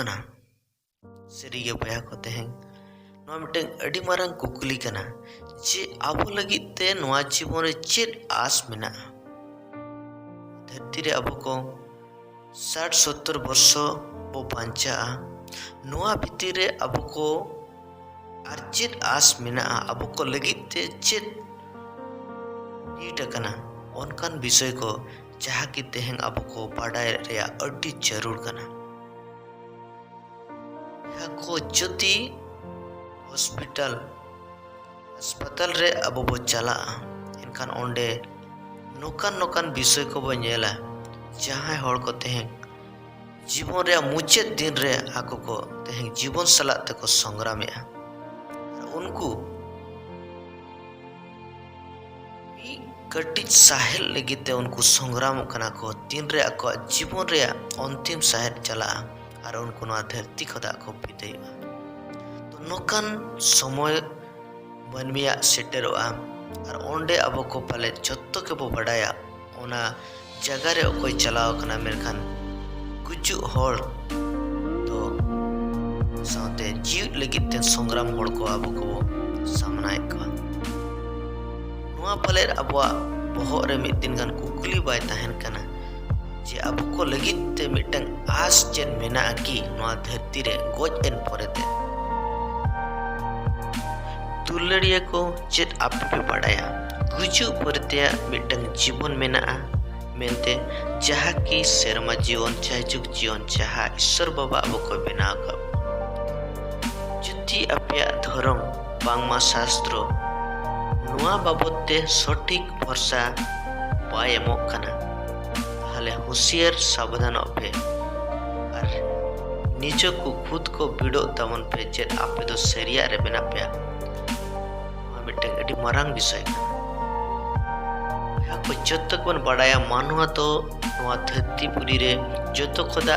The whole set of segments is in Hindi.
kana seri ge baya ko teheng no miteng adi marang kukuli kana je abo lagit te noa जीवन re chet आस mena धरती रे abo ko 60-70 वर्षो bo bancha noa bhitir re abo ko ar chet आस mena abo ko lagit te chet kana onkan বিষয় ko jaha ki teheng abo ko badai reya adi jarur kana ya ko jodi hospital अस्पताल रे abo bo chala enkan onde nokan বিষয় ko bo nyela jahay hor ko teheng जीवन रे मुचे दिन रे ako ko teheng जीवन salat te ko संग्राम ya उनको कटिज साहेल लगिते उनको संग्राम कना को तीन रे ako जीवन रे अंतिम साहेल चला और उनको ना धरती खदा को बिदाय तो नोकन समय मनमिया सेटेरोआ और ओंडे अबो को पाले जत्तो के बो बडाया ओना जगह रे कोई चलाओ कना मेरखान गुजु होल तो साथे जीव लगिते संग्राम होल को अबो को सामना को नुआ पाले अबो बोहो रे मिद दिन गान कुकुली बाय ताहेन कना जे अबो को लगिते मिटंग आस चेन मेना की नुआ धरती रे गोज एन पोरेते दुलड़िया को चेत आपे पे बडाया गुजु परते मिटंग जीवन मेना मेनते जहा की शर्मा जीवन चाहे जुग जीवन चाहा ईश्वर बाबा अबो को बेना का जुति अपया धर्म बांगमा शास्त्र नुआ बाबते सठिक भरसा बाय एमोक कना ताहले होशियार सावधान अपे और निज को खुद को बिडो तमन पे चेत आपे दो सेरिया रे बेना पे मिटंग अडी मारांग विषय या को जत्तो बन बडाया मानुआ तो नुआ धरती पुरी रे जत्तो खोदा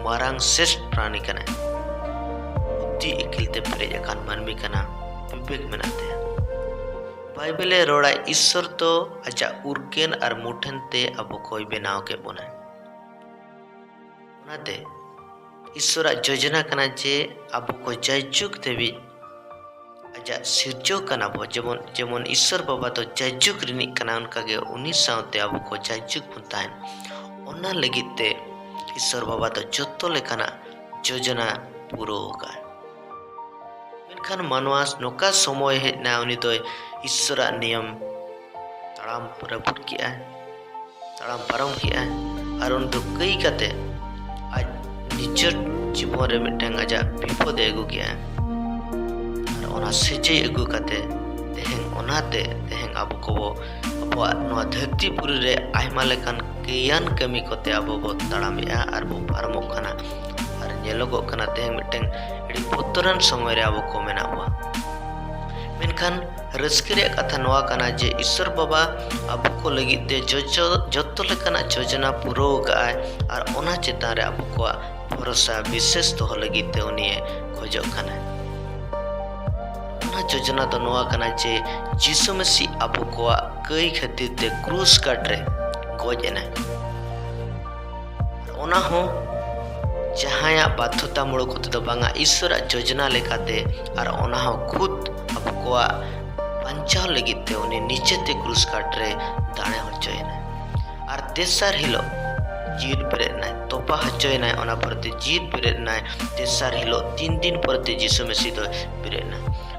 मारांग श्रेष्ठ प्राणी कना बुद्धि इकिलते पेरेज अकान मानमी कना विवेक मेनाते बाइबले रोड़ा ईश्वर तो आजा उर्केन और मुठन ते अबो कोई बेनाव के बोना उनाते ईश्वर योजना कना जे अबो को जायजुक देवी आजा सिरजो कना बो जेमन ईश्वर बाबा तो जायजुक रिनी कना उनका के उनी सावते अबो को जायजुक पुतायन ओना लगिते ईश्वर बाबा तो जत्तो लेकना योजना पूरो होगा मेनखान मानवास नोका समय हेना उनी तो ईश्वर नियम तड़ाम रपुट किया तड़ाम पारम किया और उन तो कई कते आज निजर जीवन रे मिटंग आजा विपद एगु किया और ओना सेजे एगु कते तेहें ओनाते तेहें अबो को अबो नोआ धरती पुरी रे आयमा लेकान केयान कमी कोते अबो बो तड़ामिया और बो पारमो कना और नेलोगो कना तेहें मिटंग एडी बोतरन समय रे अबो को मेनाबा मेनखान रस्किरे कथा नोआ कना जे ईश्वर बाबा अबो को लगिते जत्तो लेकाना योजना पूरो गाय और ओना चेतान रे अबो को भरोसा विशेष तो लगिते उनी खोजो कना ओना योजना तो नोआ कना जे यीशु मसीह अबो को कई खातिर ते क्रूस काट रे गोज एना ओना हो जहाया बाध्यता मूलक होते तो बांगा ईश्वर योजना लेकाते और ओना हो खुद अबो को पंचाव लगिते उन्हें नीचे ते क्रूस काट रे दाणे हचोयना और तेसार हिलो जीत बेरेना तोपा हचोयना ओना परते जीत बेरेना तेसार हिलो 3 दिन परते यीशु मसीह तो बेरेना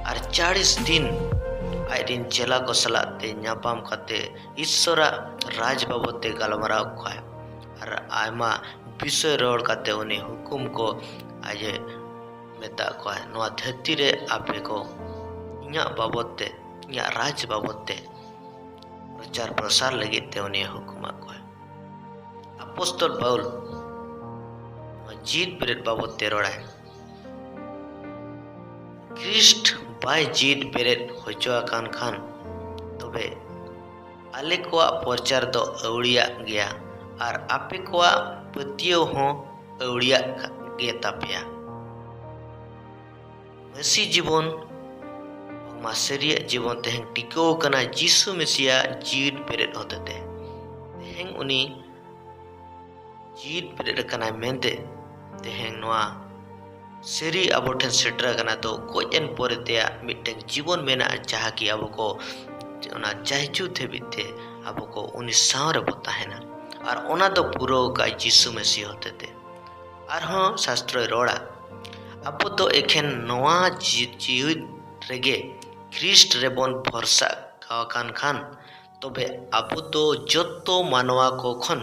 और 40 दिन आइडिन चेला को सलाते न्यापाम कते ईश्वर राज बाबते गलमराव खाय और आयमा विषय रोड कते उन्हें हुकुम को आज मेता को नोआ धरती रे आपे को इया बाबते इया राज बाबते प्रचार प्रसार लगे ते उन्हें हुकुमा को अपोस्तल पाउल जीत बेरेट बाबते रोड़ा ख्रिस्ट बाय जीत बेरेट होचो आकान खान तबे आले को प्रचार दो अवड़िया गया और आपे को पतियो हो अवड़िया गे तापिया मसी जीवन मासरिया जीवन तेहें टिको कना यीशु मसीहा जीत बेरेट होते तेहें उनी जीत बेरेट कना मेंते तेहें नोआ सेरी आबो ठेन सेटर कना तो गोजेन पोरेते मिटन जीवन मेना जहाँ की आबो को ओना जायजू धेबिते आबो को उनी सावरे बो ताहेना और ओना दो पुरो का यीशु मसीह होते थे और हाँ शास्त्र रोड़ा आबो तो एखेन नवा जीवन रेगे ख्रिस्ट रेबन भरसा खान खान तबे आबो तो जत्तो मानवा को खन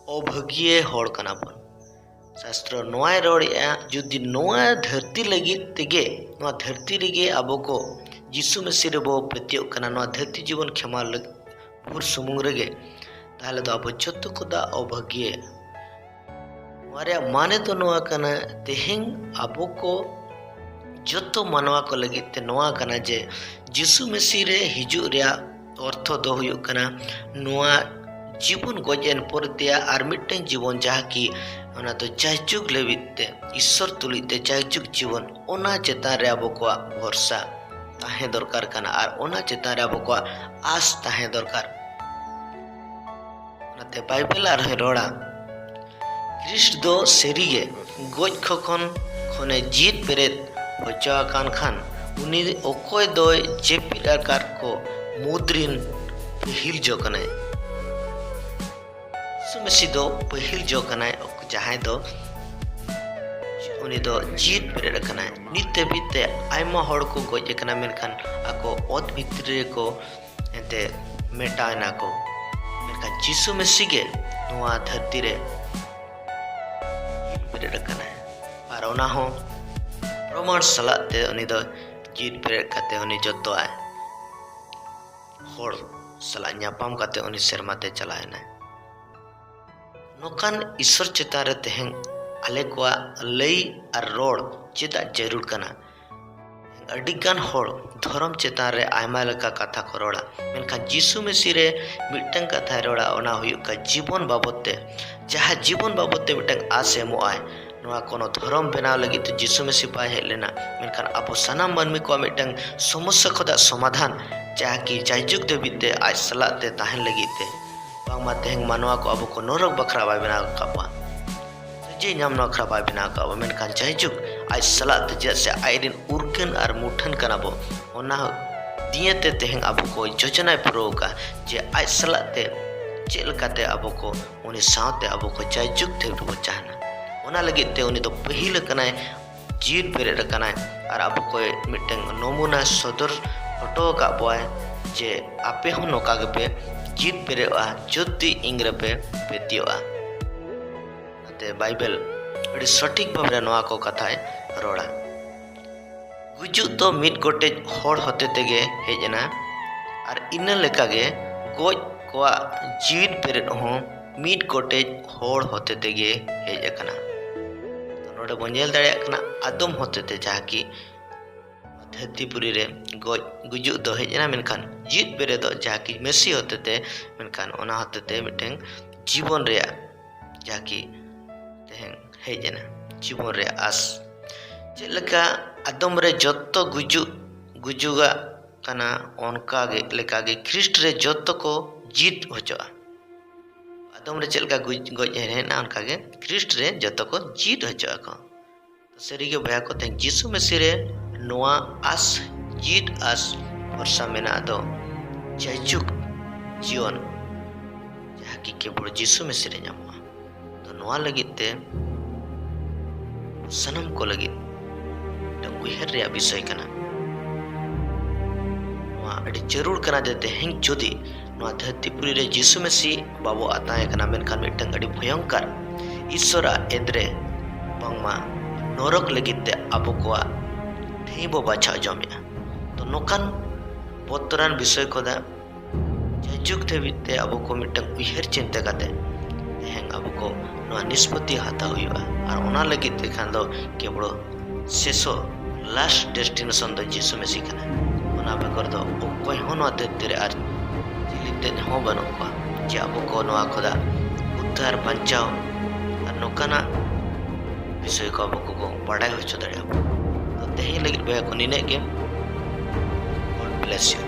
अभागिए होड़ कना बन शास्त्र नोआय रोड़िया जुदी नोआ धरती लगी तेगे नोआ धरती रेगे आबो को यीशु मसीह रे बो प्रत्यो कना नोआ धरती जीवन क्षमा पुर सुमुंग रेगे ताहले तो आबो जत्तो कोदा अभागिए मारे माने तो नोआ कना तेहें आबो को जत्तो मानवा को लगी ते नोआ कना जे यीशु मसीह रे हिजु रिया अर्थ दो हुयो कना नोआ जीवन गोजेन पोरतिया आर मिटन जीवन जहाँ की ओना तो जायजुग लेविते ईश्वर तुलिते जायजुग जीवन ओना चेतान रे आबो को भरसा ताहे दरकार कना आर ओना चेतान रे आबो को आस ताहे दरकार ओनाते बाइबल आर रोड़ा ख्रिस्ट दो सेरिगे गोज खखन खने जीत पेरेत बचा कान खान उनी ओकोय दोय जेपिराकार को मुद्रिन पहिल जो कने सुमसी दो पहिल जो कने जहां दो उनी दो जीत पेरे कने नित्य बीते आयमा हड़ को गोजे कना मेनखान आको ओत भितरे को एते मेटाना को मेनखान यीशु मसीह गे नोआ धरती रे पेरे कने और ओना हो प्रमाण सलाते उनी दो जीत पेरे कते उनी जत्तो आय होड़ सला न्यापाम कते उनी सेरमाते चलायना नोकान ईश्वर चेतान रे तेहें आले को लई और रोड चेदा जरूर कना अडिगान होड़ धर्म चेतान रे आयमा लेका कथा को रोड़ा मेनखान यीशु मसीह रे मिटन कथा रोड़ा ओना हुयुक का जीवन बाबते जहाँ जीवन बाबते मिटन आस एमोआय नोआ कोनो धर्म बनाव लगी तो यीशु मसीह बाय हेज लेना मेनखान आबो सानाम मानमी को मिटन समस्या खोदा समाधान जहाँ की जायजुग देविते आज सलाते ताहेन लगीते बांगमा तेहें मानवा को आबो को नरक बखरा बाय बनाव काबा जे नाम नखरा बाय बनाव काबा मेनखान जायजुग आज सलाते जैसे आइरिन उर्गन और मुठन कनाबो ओना दियते तेहें आबो को योजना पुरो का जे आज सलाते चेल काते आबो को उनी सावते आबो को जायजुग देबो चाहना ओना लगित ते उनी तो पहिल कनाय जीत पेरे कनाय और आबो को मिटन नमूना सदर फोटो का बॉय जे आपे हो नोका पे जीत पेरेवा जुद्दी इंग्र पे पेतियोआ ते बाइबल अड़ी सटीक भाबरे नोआ को कथाय रोड़ा गुजु तो मिट गोटे होड़ होते तेगे हेजना और इन लेका गे गोज कोआ जीत पेरे हो मिट गोटे होड़ होते तेगे हेजकना तो नोडे बंजेल दाड़िया कना आदम होते ते जहाँ की धरतीपुरी रे गुजु दो हेजना मेनखान जीत पेरे दो जहाँ की मेसी होते थे मेनखान ओना होते थे मिटें जीवन रे जहाँ की तेहें हेजना जीवन रे आस चेलका आदम रे जत्तो गुजुगा कना ओनका गे लेका गे ख्रिस्ट रे जत्तो को जीत होचोआ आदम रे चेलका गोज हेना ओनका गे ख्रिस्ट रे जत्तो को जीत होचोआ को तो सरी के बया को तें यीशु मसीह रे नोआ आस जीत आस वर्षा मेना दो जायजुग जीवन जहाँ की केवल यीशु मसीह रे ᱧᱟᱢᱚᱜᱼᱟ तो नोआ लगित ते सनम को लगित तो उहर रे विषय कना नोआ अड़ी जरूर कना देते हैं जोदी नोआ धरतीपुरी रे यीशु मसीह बाबो आताय कना मेनखान मिटंग अड़ी भयंकर ईश्वरा एद्रे बांगमा नरक लगित ते आबो कोआ बो बाछा जमिया तो नोकान बतरान विषय को जायजुग देविते अब को मिटंग उहर चिंता काते हें अब को नोआ निष्पत्ति हाता हुआ और ओना लगी खान दो केवल शेषो लास्ट डेस्टिनेशन दो यीशु मसीह कना ओना बेकर दो कोई हो नोआ धरती रे आर जिलिते हो बनो को जे अब को नोआ खोदा उद्धार बचाओ और नोकाना विषय को अब को बड़ाई हो चुदड़े तेही लगी बया को निने के गॉड ब्लेस यू।